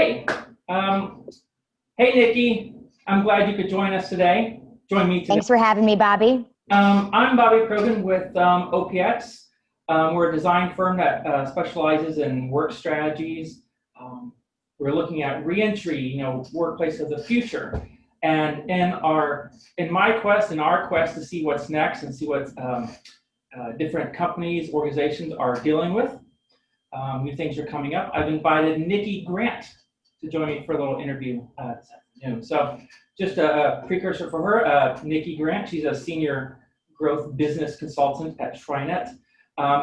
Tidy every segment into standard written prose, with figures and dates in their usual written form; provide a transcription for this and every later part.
Okay. Um, hey, Nikki. I'm glad you could join us today. Join me today. Thanks for having me, Bobby. I'm Bobby Krogan with OPX. We're a design firm that specializes in work strategies. We're looking at reentry, workplace of the future. And in our quest to see what's next and see what different companies, organizations are dealing with, new things are coming up. I've invited Nikki Grant to join me for a little interview this afternoon. So just a precursor for her, Nikki Grant, she's a senior growth business consultant at TriNet.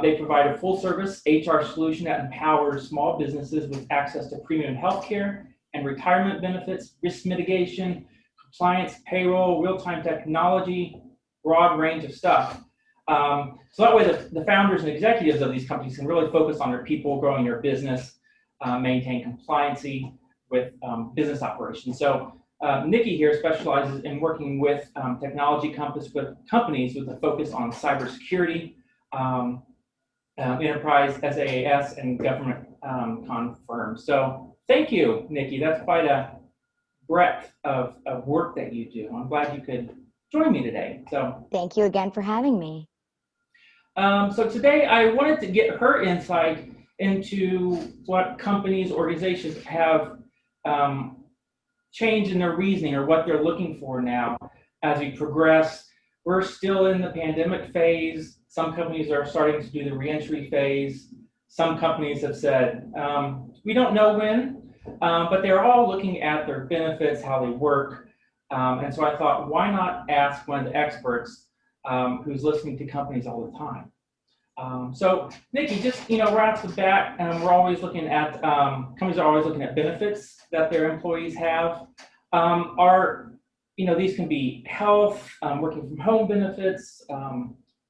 They provide a full service HR solution that empowers small businesses with access to premium healthcare and retirement benefits, risk mitigation, compliance, payroll, real-time technology, broad range of stuff. So that way the founders and executives of these companies can really focus on their people, growing their business, maintain compliancy with business operations. So Nikki here specializes in working with technology companies with a focus on cybersecurity, enterprise, SaaS, and government firms. So thank you, Nikki. That's quite a breadth of work that you do. I'm glad you could join me today. So thank you again for having me. So today I wanted to get her insight into what companies, organizations have changed in their reasoning or what they're looking for now as we progress. We're still in the pandemic phase. Some companies are starting to do the reentry phase. Some companies have said, we don't know when, but they're all looking at their benefits, how they work. And so I thought, why not ask one of the experts who's listening to companies all the time. So Nikki, just right off the bat, we're always looking at companies are always looking at benefits that their employees have. These can be health, working from home benefits,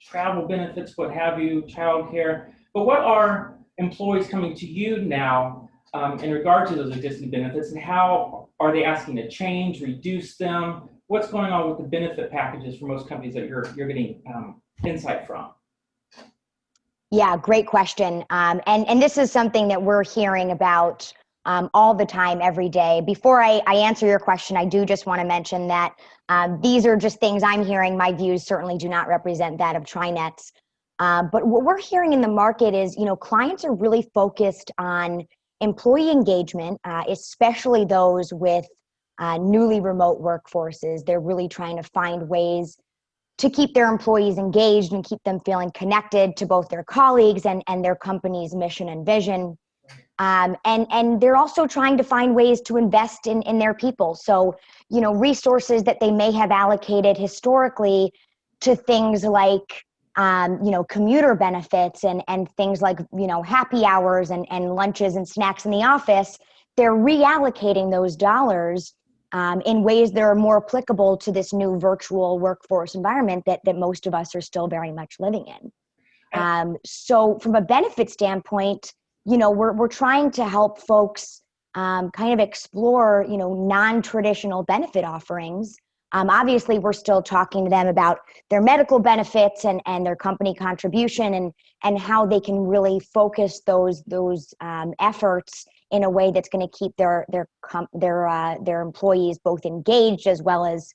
travel benefits, what have you, childcare. But what are employees coming to you now in regard to those existing benefits, and how are they asking to change, reduce them? What's going on with the benefit packages for most companies that you're getting insight from? Yeah, great question. And this is something that we're hearing about all the time, every day. Before I answer your question, I do just want to mention that these are just things I'm hearing. My views certainly do not represent that of TriNet's. But what we're hearing in the market is, clients are really focused on employee engagement, especially those with newly remote workforces. They're really trying to find ways to keep their employees engaged and keep them feeling connected to both their colleagues and their company's mission and vision. And they're also trying to find ways to invest in their people. So, resources that they may have allocated historically to things like, commuter benefits and things like, happy hours and lunches and snacks in the office, they're reallocating those dollars in ways that are more applicable to this new virtual workforce environment that most of us are still very much living in. So from a benefit standpoint, we're trying to help folks kind of explore, non-traditional benefit offerings. Obviously, we're still talking to them about their medical benefits and their company contribution and how they can really focus those efforts in a way that's going to keep their employees both engaged as well as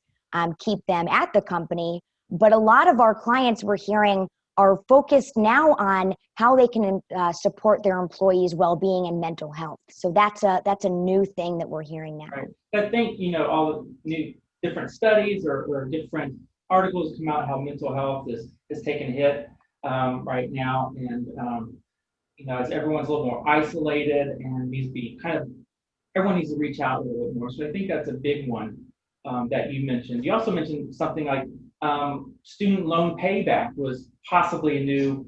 keep them at the company. But a lot of our clients, we're hearing, are focused now on how they can support their employees' well-being and mental health. So that's a new thing that we're hearing now. Right. I think all the new different studies or different articles come out how mental health is taking a hit right now, and as everyone's a little more isolated and needs to be everyone needs to reach out a little bit more. So I think that's a big one that you mentioned. You also mentioned something like student loan payback was possibly a new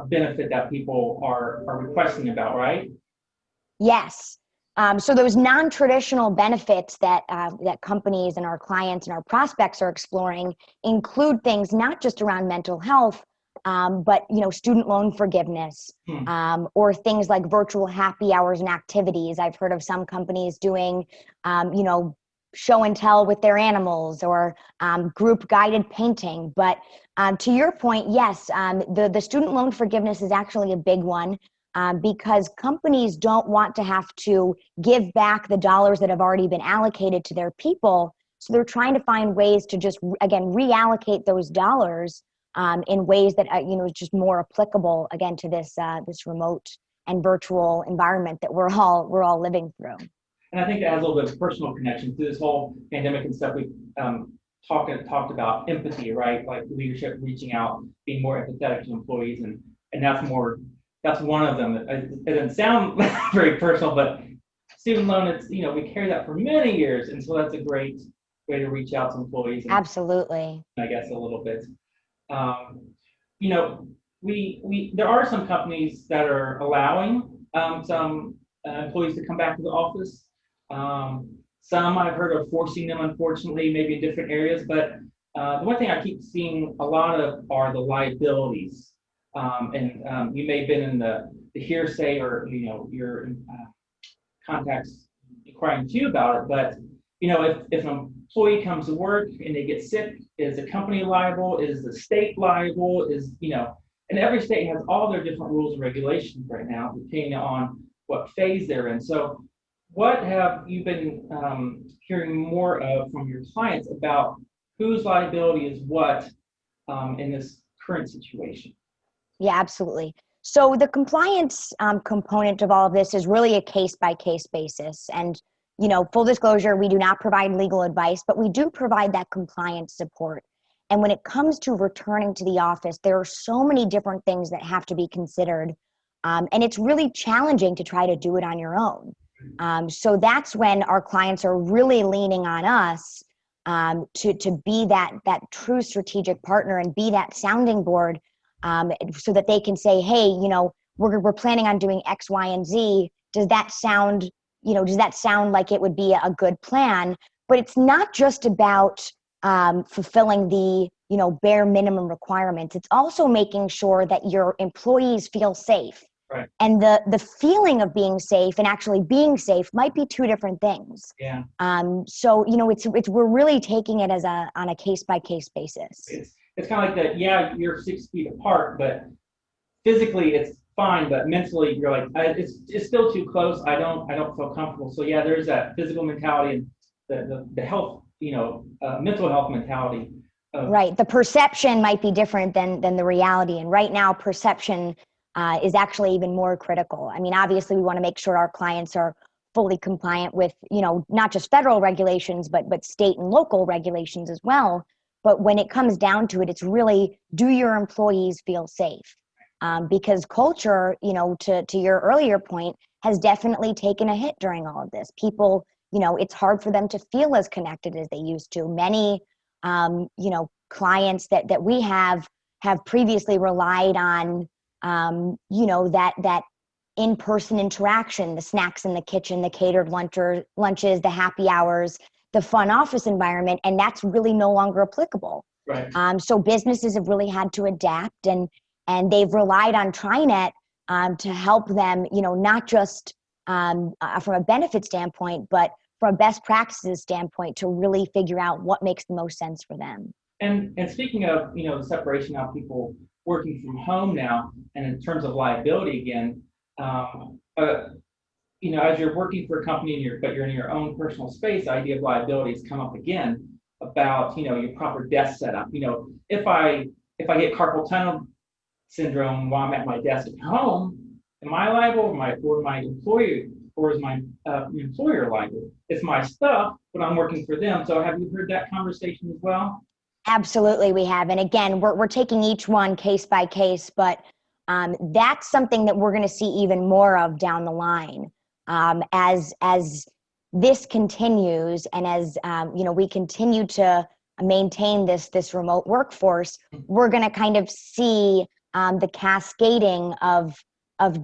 benefit that people are requesting about, right? Yes. So those non-traditional benefits that companies and our clients and our prospects are exploring include things not just around mental health, but student loan forgiveness, or things like virtual happy hours and activities. I've heard of some companies doing, show and tell with their animals, or group guided painting. But to your point, yes, the student loan forgiveness is actually a big one. because companies don't want to have to give back the dollars that have already been allocated to their people. So they're trying to find ways to just, again, reallocate those dollars in ways that, is just more applicable, again, to this remote and virtual environment that we're all living through. And I think that has a little bit of personal connection to this whole pandemic and stuff. We talked about empathy, right? Like leadership reaching out, being more empathetic to employees, and that's one of them. It doesn't sound very personal, but student loan, it's, we carry that for many years, and so that's a great way to reach out to employees. And absolutely. I guess a little bit. There are some companies that are allowing some employees to come back to the office. Some I've heard of forcing them, unfortunately, maybe in different areas. But the one thing I keep seeing a lot of are the liabilities. You may have been in the hearsay or your contacts inquiring to you about it. But if an employee comes to work and they get sick, is the company liable? Is the state liable? And every state has all their different rules and regulations right now, depending on what phase they're in. So what have you been hearing more of from your clients about whose liability is what in this current situation? Yeah, absolutely. So the compliance component of all of this is really a case-by-case basis. And, full disclosure, we do not provide legal advice, but we do provide that compliance support. And when it comes to returning to the office, there are so many different things that have to be considered. And it's really challenging to try to do it on your own. So that's when our clients are really leaning on us to be that true strategic partner and be that sounding board, so that they can say, hey, we're planning on doing X, Y, and Z. Does that sound like it would be a good plan? But it's not just about fulfilling the bare minimum requirements. It's also making sure that your employees feel safe. Right. And the feeling of being safe and actually being safe might be two different things. Yeah. So we're really taking it on a case by case basis. It's kind of like that. Yeah, you're 6 feet apart, but physically it's fine. But mentally, you're like, it's still too close. I don't feel comfortable. So yeah, there's that physical mentality and the health, mental health mentality. Right. The perception might be different than the reality. And right now, perception is actually even more critical. I mean, obviously, we want to make sure our clients are fully compliant with, not just federal regulations, but state and local regulations as well. But when it comes down to it, it's really, do your employees feel safe? Because culture, to your earlier point, has definitely taken a hit during all of this. People, it's hard for them to feel as connected as they used to. Many, clients that we have previously relied on, that in-person interaction, the snacks in the kitchen, the catered lunches, the happy hours, the fun office environment, and that's really no longer applicable. Right. So businesses have really had to adapt, and they've relied on TriNet to help them, not just from a benefit standpoint, but from a best practices standpoint, to really figure out what makes the most sense for them. And speaking of, the separation of people working from home now, and in terms of liability again, as you're working for a company but you're in your own personal space, the idea of liability has come up again about, your proper desk setup. If I get carpal tunnel syndrome while I'm at my desk at home, am I liable or my employer, or is my employer liable? It's my stuff, but I'm working for them. So have you heard that conversation as well? Absolutely, we have. And again, we're taking each one case by case, but that's something that we're going to see even more of down the line as this continues, and as we continue to maintain this remote workforce. We're going to kind of see the cascading of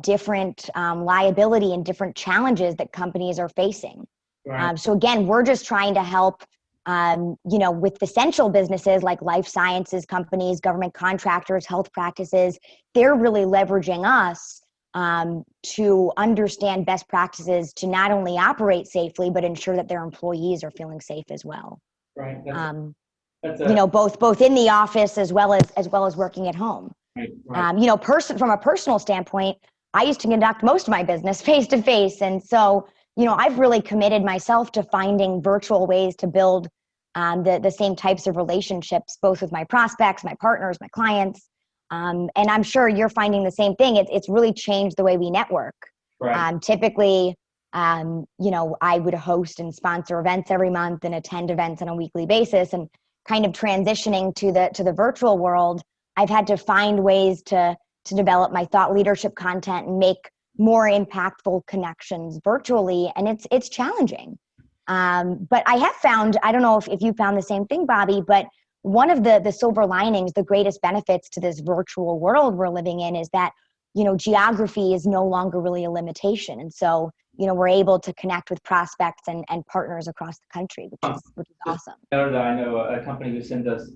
different liability and different challenges that companies are facing. Right. So again, we're just trying to help. With essential businesses like life sciences companies, government contractors, health practices, they're really leveraging us to understand best practices to not only operate safely, but ensure that their employees are feeling safe as well. Right. Both in the office as well as working at home. Right. From a personal standpoint, I used to conduct most of my business face to face. And so, I've really committed myself to finding virtual ways to build the same types of relationships, both with my prospects, my partners, my clients. And I'm sure you're finding the same thing. It's really changed the way we network. Right. Typically, I would host and sponsor events every month and attend events on a weekly basis. And kind of transitioning to the virtual world, I've had to find ways to develop my thought leadership content and make more impactful connections virtually. And it's challenging. But I have found, I don't know if you found the same thing, Bobby, but one of the silver linings, the greatest benefits to this virtual world we're living in is that, geography is no longer really a limitation. And so, we're able to connect with prospects and partners across the country, which is awesome. I know a company who sends us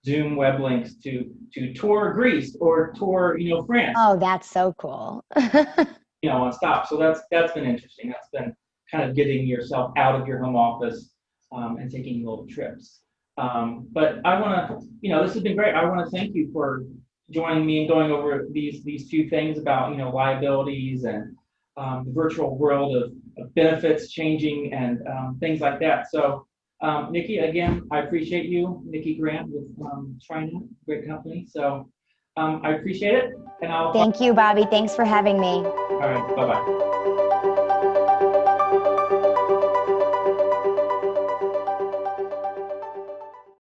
Zoom web links to tour Greece or tour, France. Oh, that's so cool. On stop. So that's been interesting. That's been kind of getting yourself out of your home office and taking little trips. But I want to, this has been great. I want to thank you for joining me and going over these two things about, liabilities and the virtual world of benefits changing and things like that. So, Nikki, again, I appreciate you. Nikki Grant with TriNet, great company. So I appreciate it. And I'll Thank you, Bobby. Thanks for having me. all right, bye-bye.